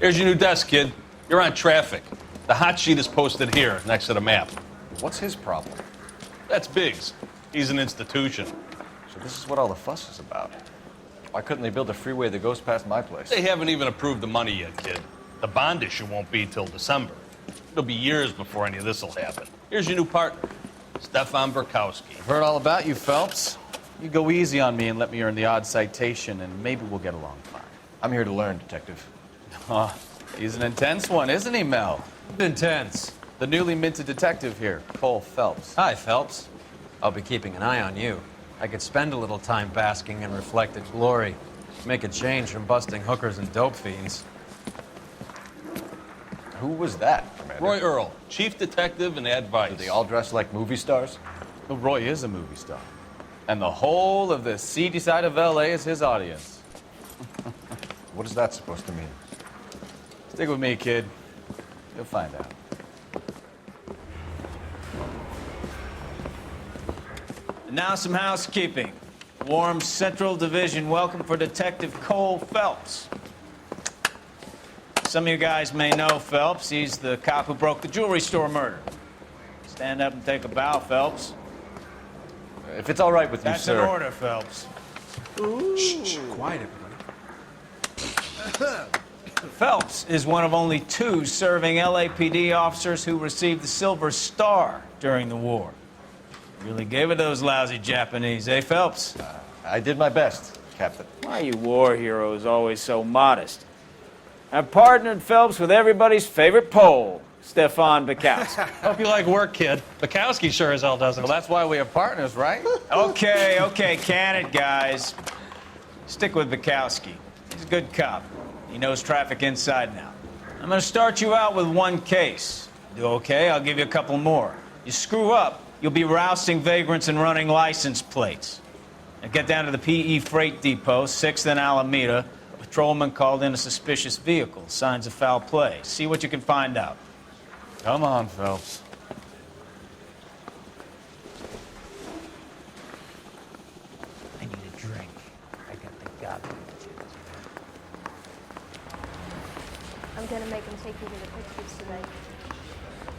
Here's your new desk, kid. You're on traffic. The hot sheet is posted here, next to the map. What's his problem? That's Biggs. He's an institution. So this is what all the fuss is about. Why couldn't they build a freeway that goes past my place? They haven't even approved the money yet, kid. The bond issue won't be till December. It'll be years before any of this will happen. Here's your new partner, Stefan Burkowski. I've heard all about you, Phelps. You go easy on me and let me earn the odd citation, and maybe we'll get along fine. I'm here to learn, Detective. Oh, he's an intense one, isn't he, Mel? Intense. The newly minted detective here, Cole Phelps. Hi, Phelps. I'll be keeping an eye on you. I could spend a little time basking in reflected glory. Make a change from busting hookers and dope fiends. Who was that, Commander? Roy Earl, chief detective and advice. Do they all dress like movie stars? Well, Roy is a movie star. And the whole of the seedy side of L.A. is his audience. What is that supposed to mean? Stick with me, kid. You'll find out. And now some housekeeping. Warm Central Division welcome for Detective Cole Phelps. Some of you guys may know Phelps. He's the cop who broke the jewelry store murder. Stand up and take a bow, Phelps. If it's all right with you, That's sir. an order, Phelps. Shh, quiet, everybody. Phelps is one of only 2 serving LAPD officers who received the Silver Star during the war. Really gave it those lousy Japanese, eh, Phelps? I did my best, Captain. Why are you war heroes always so modest? I've partnered Phelps with everybody's favorite Pole, Stefan Burkowski. Hope you like work, kid. Bukowski sure as hell doesn't. Well, that's why we have partners, right? Okay, can it, guys. Stick with Burkowski. He's a good cop. He knows traffic inside and out. I'm gonna start you out with 1 case. Do okay, I'll give you a couple more. You screw up, you'll be rousting vagrants and running license plates. Now get down to the PE Freight Depot, 6th and Alameda. A patrolman called in a suspicious vehicle. Signs of foul play. See what you can find out. Come on, Phelps. I need a drink. I got the goddamn. I'm gonna make them take you to the pictures today.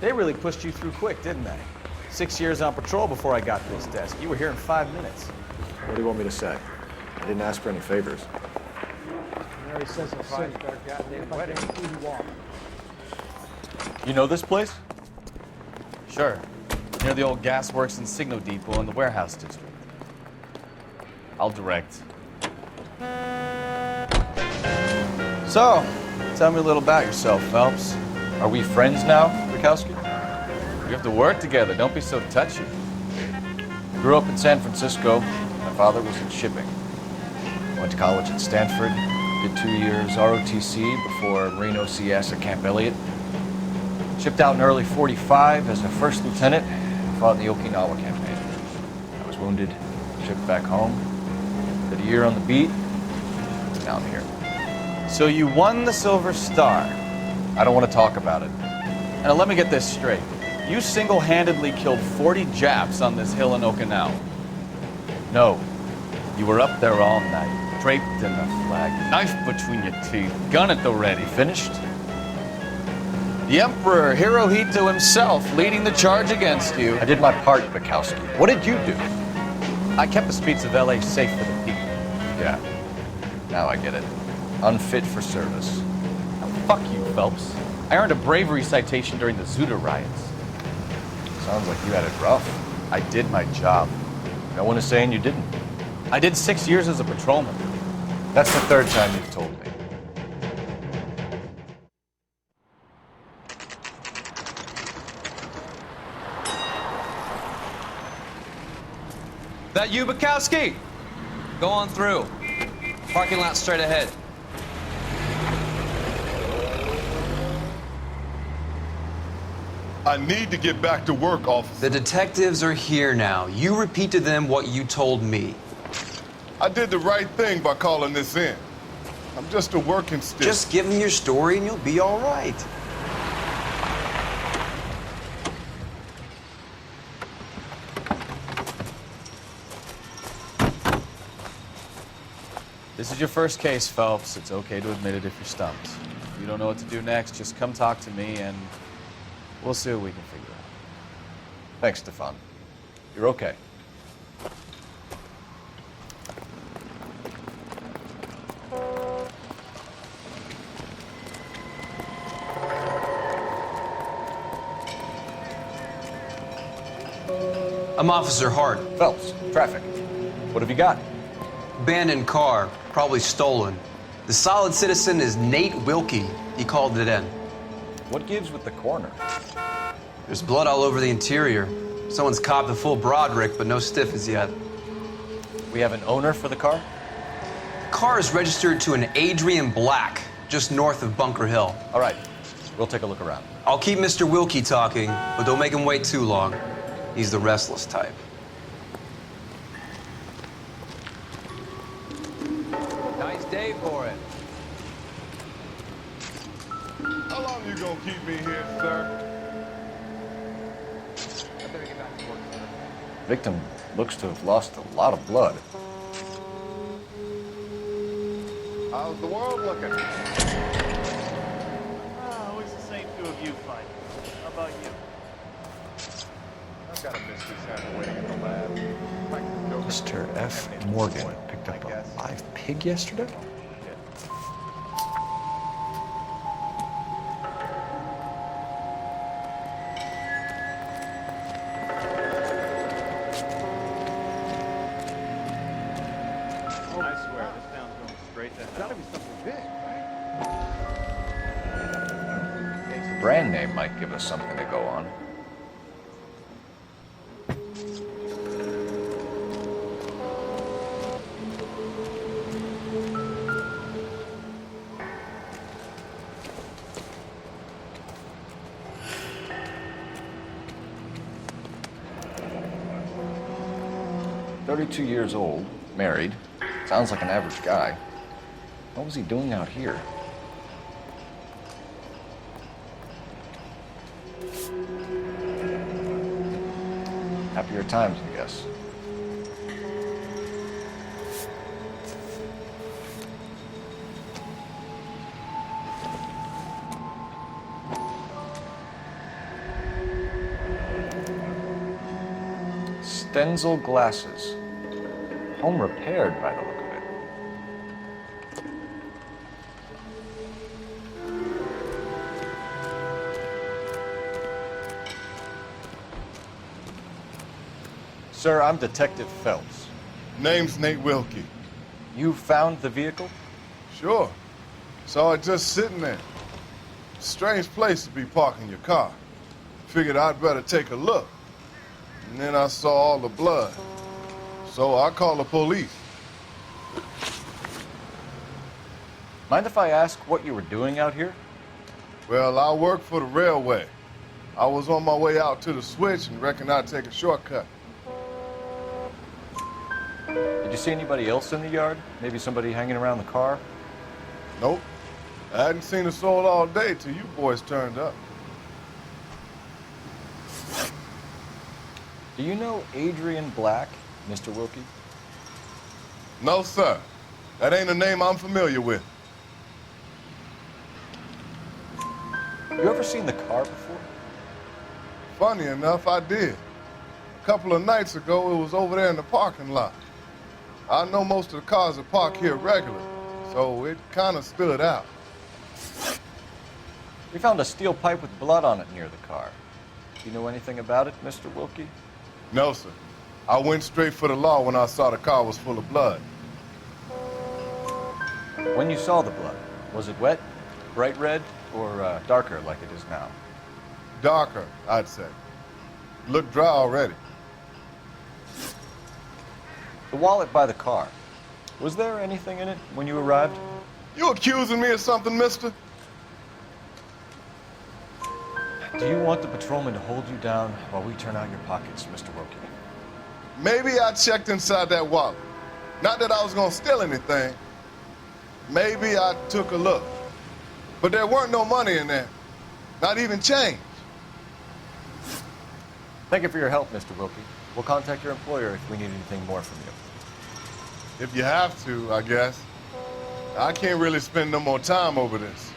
They really pushed you through quick, didn't they? 6 years on patrol before I got to this desk. You were here in 5 minutes. What do you want me to say? I didn't ask for any favors. You know this place? Sure. Near the old gas works and Signo Depot in the warehouse district. I'll direct. So, tell me a little about yourself, Phelps. Are we friends now, Burkowski? We have to work together. Don't be so touchy. Grew up in San Francisco. My father was in shipping. Went to college at Stanford. Did 2 years ROTC before Marine OCS at Camp Elliott. Shipped out in early '45 as a first lieutenant and fought in the Okinawa campaign. I was wounded, shipped back home. Did a year on the beat. Now I'm here. So you won the Silver Star. I don't want to talk about it. Now let me get this straight. You single-handedly killed 40 Japs on this hill in Okinawa. No. You were up there all night, draped in the flag, knife between your teeth, gun at the ready. Finished? The Emperor Hirohito himself leading the charge against you. I did my part, Bukowski. What did you do? I kept the streets of LA safe for the people. Yeah. Now I get it. Unfit for service. Now, fuck you, Phelps. I earned a bravery citation during the Zuda riots. Sounds like you had it rough. I did my job. No one is saying you didn't. I did 6 years as a patrolman. That's the 3rd time you've told me. That you, Bukowski? Go on through. Parking lot straight ahead. I need to get back to work, officer. The detectives are here now. You repeat to them what you told me. I did the right thing by calling this in. I'm just a working stick. Just give them your story and you'll be all right. This is your first case, Phelps. It's okay to admit it if you're stumped. If you don't know what to do next, just come talk to me and we'll see what we can figure out. Thanks, Stefan. You're okay. I'm Officer Hart. Phelps, traffic. What have you got? Abandoned car, probably stolen. The solid citizen is Nate Wilkie. He called it in. What gives with the coroner? There's blood all over the interior. Someone's copped a full Broderick, but no stiff as yet. We have an owner for the car? The car is registered to an Adrian Black, just north of Bunker Hill. All right, we'll take a look around. I'll keep Mr. Wilkie talking, but don't make him wait too long. He's the restless type. Nice day for it. How long you gonna keep me here, sir? I better get back to work, sir. Victim looks to have lost a lot of blood. How's the world looking? Always the same two of you fighting. How about you? I've got a mystery sample waiting in the lab. Mr. F. Morgan picked up a live pig yesterday? I swear, this town's going straight to hell. Gotta be something big, right? The brand name might give us something to go on. "32 years old, married. Sounds like an average guy. What was he doing out here?" Happier times, I guess. Stenzel glasses. Home repaired by the look of it. Sir, I'm Detective Phelps. Name's Nate Wilkie. You found the vehicle? Sure. Saw it just sitting there. Strange place to be parking your car. Figured I'd better take a look. And then I saw all the blood. So I called the police. Mind if I ask what you were doing out here? Well, I work for the railway. I was on my way out to the switch and reckoned I'd take a shortcut. Did you see anybody else in the yard? Maybe somebody hanging around the car? Nope. I hadn't seen a soul all day till you boys turned up. Do you know Adrian Black, Mr. Wilkie? No, sir. That ain't a name I'm familiar with. You ever seen the car before? Funny enough, I did. A couple of nights ago, it was over there in the parking lot. I know most of the cars are parked here regularly, so it kind of stood out. We found a steel pipe with blood on it near the car. Do you know anything about it, Mr. Wilkie? No, sir. I went straight for the law when I saw the car was full of blood. When you saw the blood, was it wet, bright red, or darker like it is now? Darker, I'd say. Looked dry already. The wallet by the car, was there anything in it when you arrived? You accusing me of something, mister? Do you want the patrolman to hold you down while we turn out your pockets, Mr. Wilkie? Maybe I checked inside that wallet. Not that I was gonna steal anything. Maybe I took a look. But there weren't no money in there. Not even change. Thank you for your help, Mr. Wilkie. We'll contact your employer if we need anything more from you. If you have to, I guess. I can't really spend no more time over this.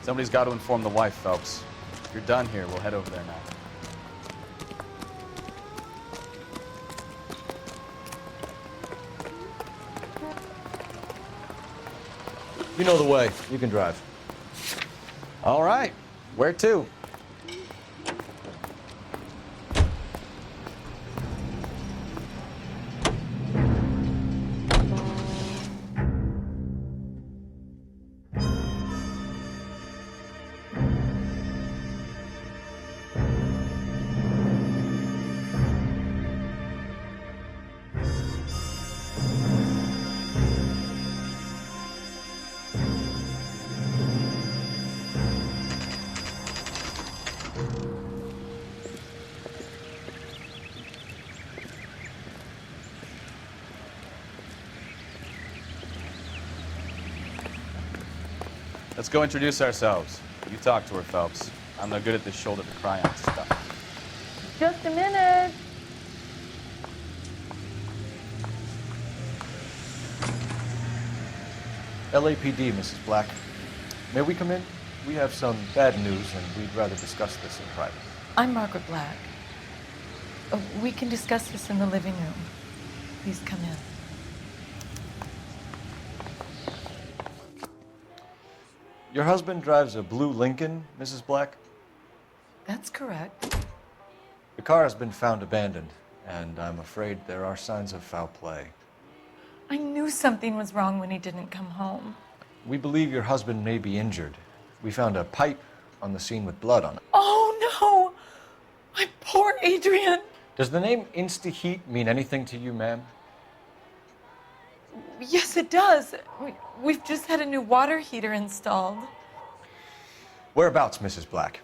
Somebody's got to inform the wife, Phelps. If you're done here, we'll head over there now. You know the way. You can drive. All right. Where to? Let's go introduce ourselves. You talk to her, Phelps. I'm no good at this shoulder to cry on stuff. Just a minute. LAPD, Mrs. Black. May we come in? We have some bad news, and we'd rather discuss this in private. I'm Margaret Black. We can discuss this in the living room. Please come in. Your husband drives a blue Lincoln, Mrs. Black? That's correct. The car has been found abandoned, and I'm afraid there are signs of foul play. I knew something was wrong when he didn't come home. We believe your husband may be injured. We found a pipe on the scene with blood on it. Oh, no! My poor Adrian! Does the name Insta-Heat mean anything to you, ma'am? Yes, it does. We've just had a new water heater installed. Whereabouts, Mrs. Black?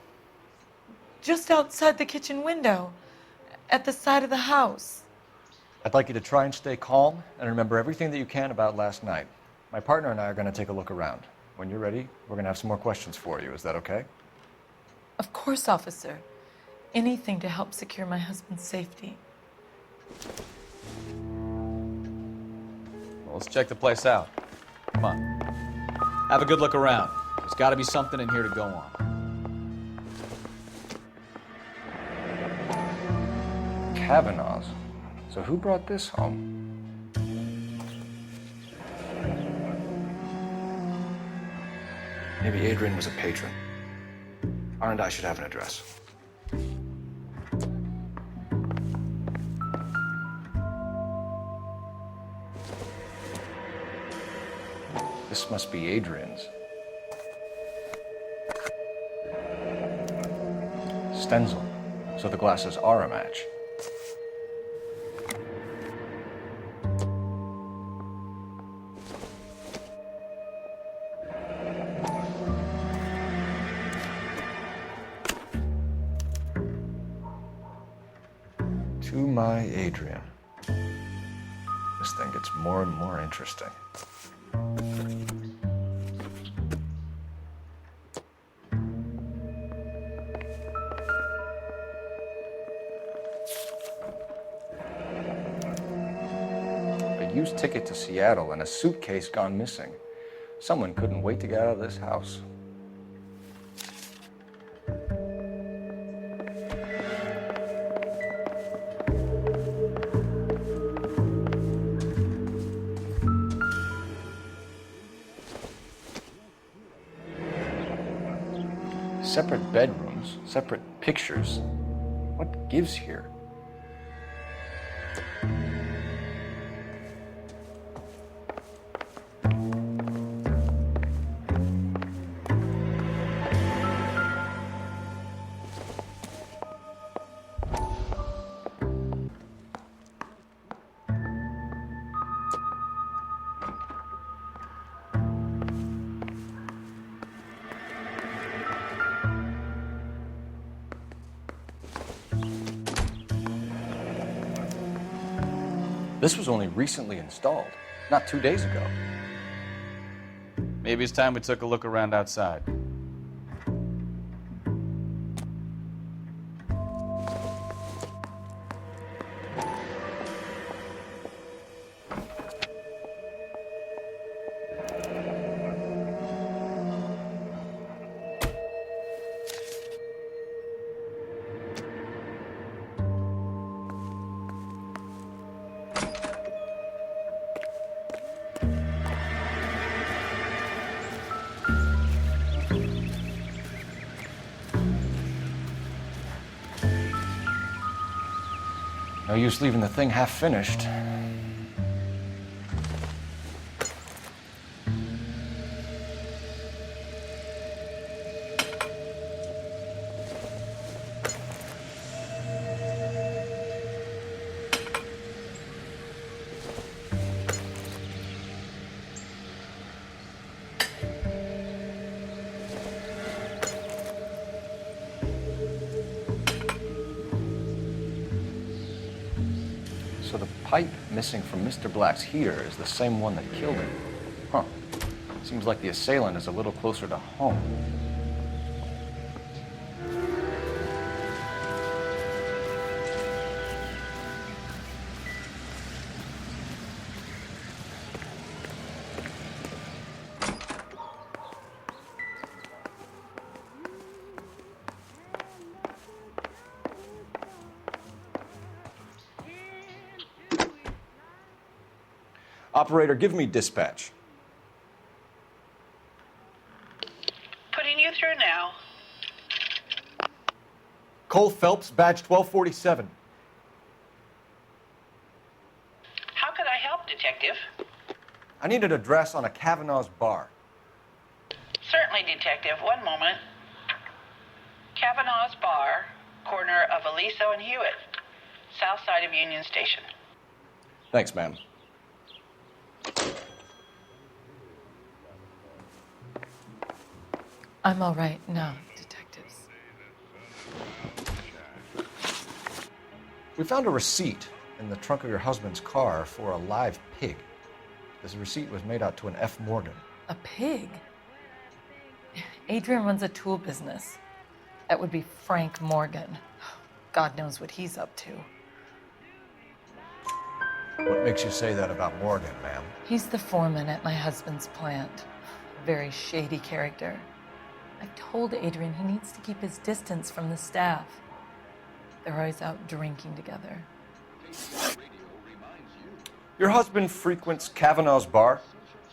Just outside the kitchen window, at the side of the house. I'd like you to try and stay calm and remember everything that you can about last night. My partner and I are going to take a look around. When you're ready, we're going to have some more questions for you. Is that okay? Of course, officer. Anything to help secure my husband's safety. Well, let's check the place out. Come on. Have a good look around. There's got to be something in here to go on. Kavanaugh's. So who brought this home? Maybe Adrian was a patron. R&I should have an address. This must be Adrian's. Stenzel. So the glasses are a match. To my Adrian. This thing gets more and more interesting. A used ticket to Seattle and a suitcase gone missing. Someone couldn't wait to get out of this house. Separate bedrooms, separate pictures. What gives here? This was only recently installed, not 2 days ago. Maybe it's time we took a look around outside. No use leaving the thing half finished. So the pipe missing from Mr. Black's heater is the same one that killed him. Huh. Seems like the assailant is a little closer to home. Operator, give me dispatch. Putting you through now. Cole Phelps, badge 1247. How could I help, Detective? I need an address on a Kavanaugh's bar. Certainly, Detective. One moment. Kavanaugh's Bar, corner of Aliso and Hewitt, south side of Union Station. Thanks, ma'am. I'm all right now, detectives. We found a receipt in the trunk of your husband's car for a live pig. This receipt was made out to an F. Morgan. A pig? Adrian runs a tool business. That would be Frank Morgan. God knows what he's up to. What makes you say that about Morgan, ma'am? He's the foreman at my husband's plant. A very shady character. I've told Adrian he needs to keep his distance from the staff. They're always out drinking together. Your husband frequents Kavanaugh's bar?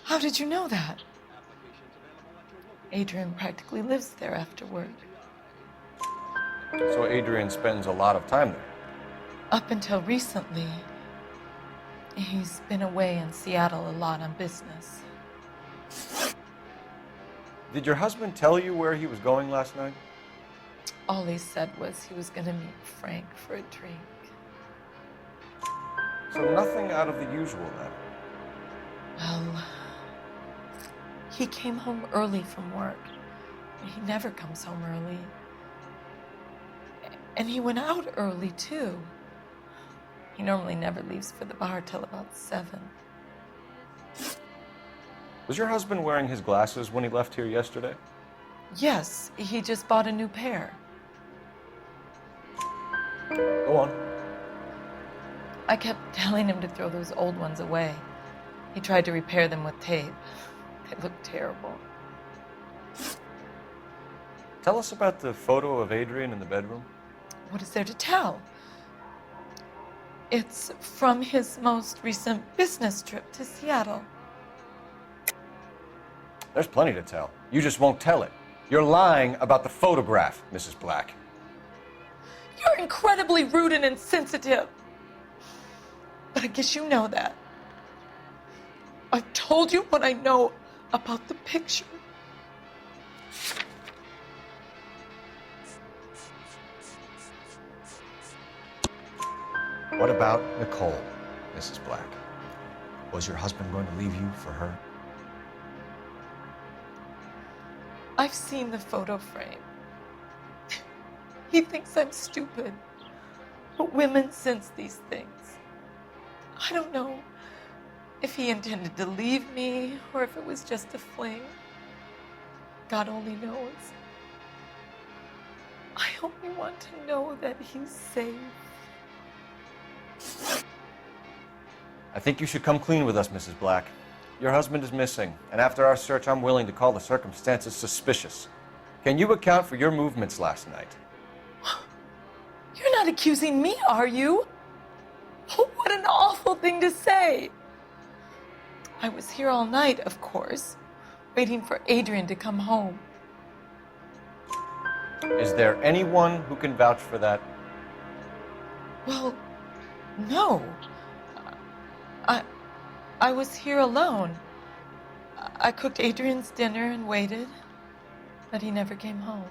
How did you know that? Adrian practically lives there after work. So Adrian spends a lot of time there. Up until recently, he's been away in Seattle a lot on business. Did your husband tell you where he was going last night? All he said was he was going to meet Frank for a drink. So nothing out of the usual then. Well, he came home early from work. He never comes home early. And he went out early, too. He normally never leaves for the bar till about 7. Was your husband wearing his glasses when he left here yesterday? Yes, he just bought a new pair. Go on. I kept telling him to throw those old ones away. He tried to repair them with tape. They looked terrible. Tell us about the photo of Adrian in the bedroom. What is there to tell? It's from his most recent business trip to Seattle. There's plenty to tell. You just won't tell it. You're lying about the photograph, Mrs. Black. You're incredibly rude and insensitive. But I guess you know that. I've told you what I know about the picture. What about Nicole, Mrs. Black? Was your husband going to leave you for her? I've seen the photo frame. He thinks I'm stupid. But women sense these things. I don't know if he intended to leave me or if it was just a fling. God only knows. I only want to know that he's safe. I think you should come clean with us, Mrs. Black. Your husband is missing, and after our search, I'm willing to call the circumstances suspicious. Can you account for your movements last night? You're not accusing me, are you? Oh, what an awful thing to say. I was here all night, of course, waiting for Adrian to come home. Is there anyone who can vouch for that? Well, No. I was here alone. I cooked Adrian's dinner and waited, but he never came home.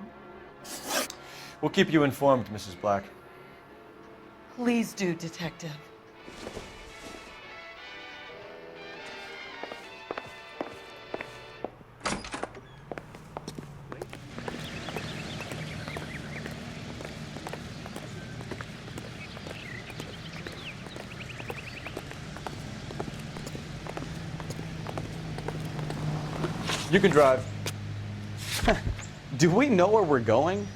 We'll keep you informed, Mrs. Black. Please do, Detective. You can drive. Do we know where we're going?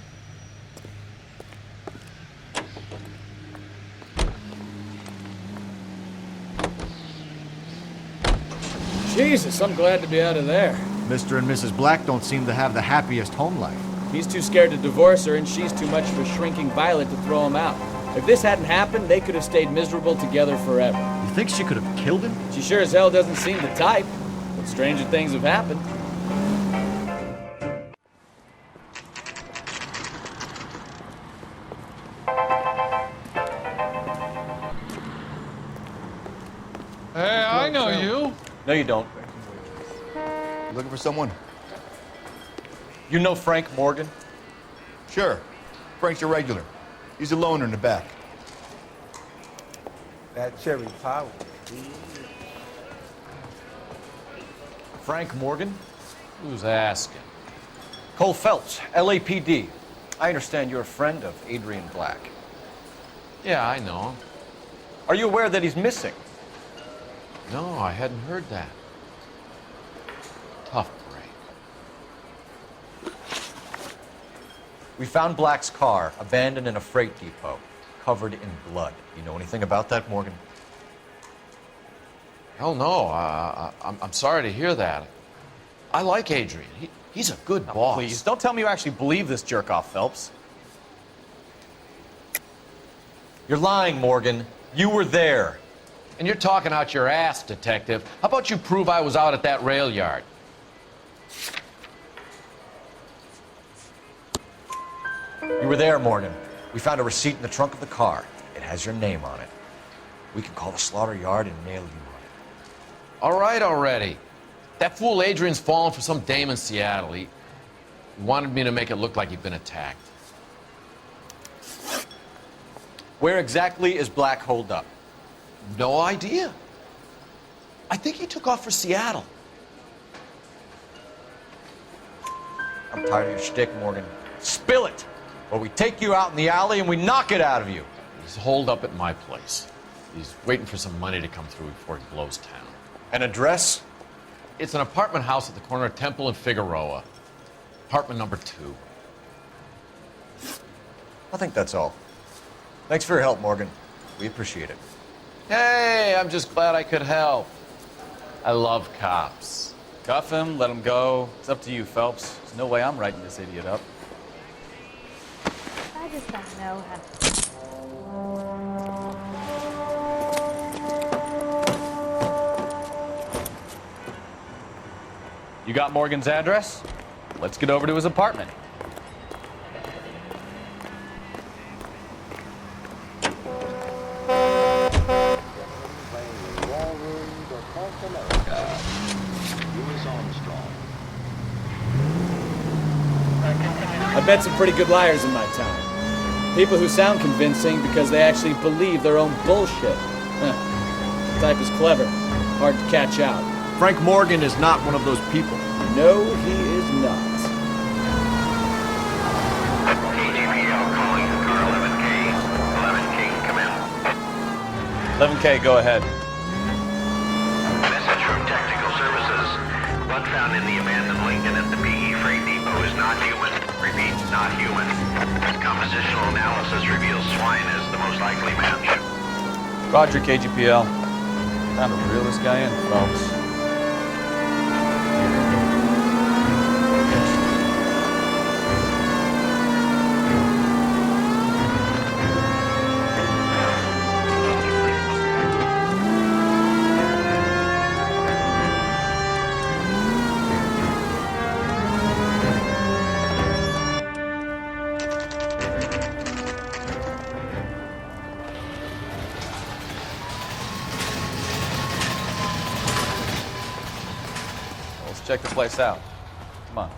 Jesus, I'm glad to be out of there. Mr. and Mrs. Black don't seem to have the happiest home life. He's too scared to divorce her, and she's too much of a shrinking violet to throw him out. If this hadn't happened, they could have stayed miserable together forever. You think she could have killed him? She sure as hell doesn't seem the type, but stranger things have happened. Hey, I know you. No, you don't. You looking for someone? You know Frank Morgan? Sure. Frank's a regular. He's a loner in the back. That cherry power. Frank Morgan? Who's asking? Cole Phelps, LAPD. I understand you're a friend of Adrian Black. Yeah, I know him. Are you aware that he's missing? No, I hadn't heard that. Tough break. We found Black's car abandoned in a freight depot, covered in blood. You know anything about that, Morgan? Hell no. I'm sorry to hear that. I like Adrian. He's a good boss. Please, don't tell me you actually believe this jerk-off, Phelps. You're lying, Morgan. You were there. And you're talking out your ass, detective. How about you prove I was out at that rail yard? You were there, Morgan. We found a receipt in the trunk of the car. It has your name on it. We can call the slaughter yard and nail you on it. All right already. That fool Adrian's fallen for some dame in Seattle. He wanted me to make it look like he'd been attacked. Where exactly is Black holed up? No idea. I think he took off for Seattle. I'm tired of your shtick, Morgan. Spill it, or we take you out in the alley and we knock it out of you. He's holed up at my place. He's waiting for some money to come through before he blows town. An address? It's an apartment house at the corner of Temple and Figueroa. Apartment number 2. I think that's all. Thanks for your help, Morgan. We appreciate it. Hey, I'm just glad I could help. I love cops. Cuff him, let him go. It's up to you, Phelps. There's no way I'm writing this idiot up. I just don't know how. You got Morgan's address? Let's get over to his apartment. I've met some pretty good liars in my time. People who sound convincing because they actually believe their own bullshit. The type is clever, hard to catch out. Frank Morgan is not one of those people. No, he is not. calling car 11K. 11K, come in. 11K, go ahead. Message from Technical Services. Blood found in the abandoned Lincoln at the PE Freight Depot is not human. Repeat, not human. Compositional analysis reveals swine as the most likely match. Roger, KGPL. Time to reel this guy in, folks. check the place out. Come on.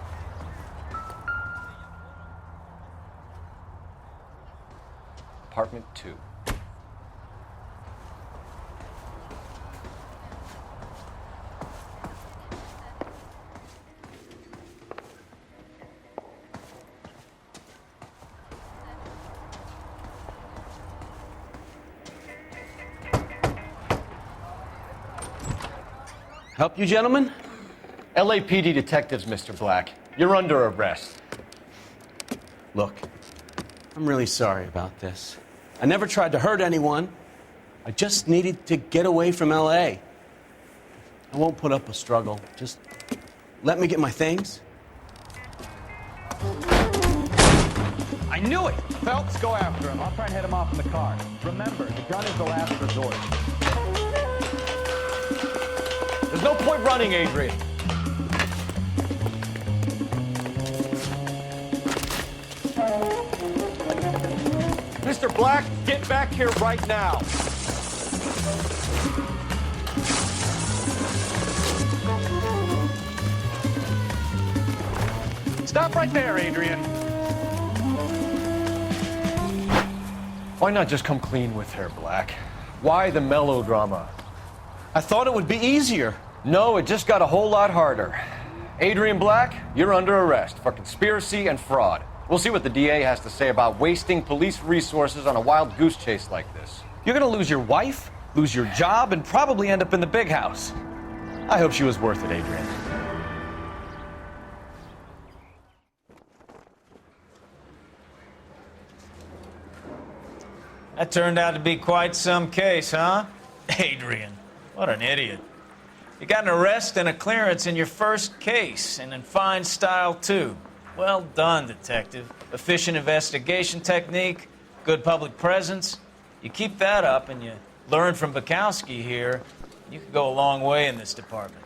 Apartment 2. Help you, gentlemen? LAPD detectives, Mr. Black. You're under arrest. Look, I'm really sorry about this. I never tried to hurt anyone. I just needed to get away from LA. I won't put up a struggle. Just let me get my things. I knew it! Phelps, go after him. I'll try and head him off in the car. Remember, the gun is the last resort. There's no point running, Adrian. Mr. Black, get back here right now. Stop right there, Adrian. Why not just come clean with her, Black? Why the melodrama? I thought it would be easier. No, it just got a whole lot harder. Adrian Black, you're under arrest for conspiracy and fraud. We'll see what the DA has to say about wasting police resources on a wild goose chase like this. You're gonna lose your wife, lose your job, and probably end up in the big house. I hope she was worth it, Adrian. That turned out to be quite some case, huh? Adrian, what an idiot. You got an arrest and a clearance in your first case, and in fine style, too. Well done, detective. Efficient investigation technique, good public presence. You keep that up and you learn from Bukowski here, you could go a long way in this department.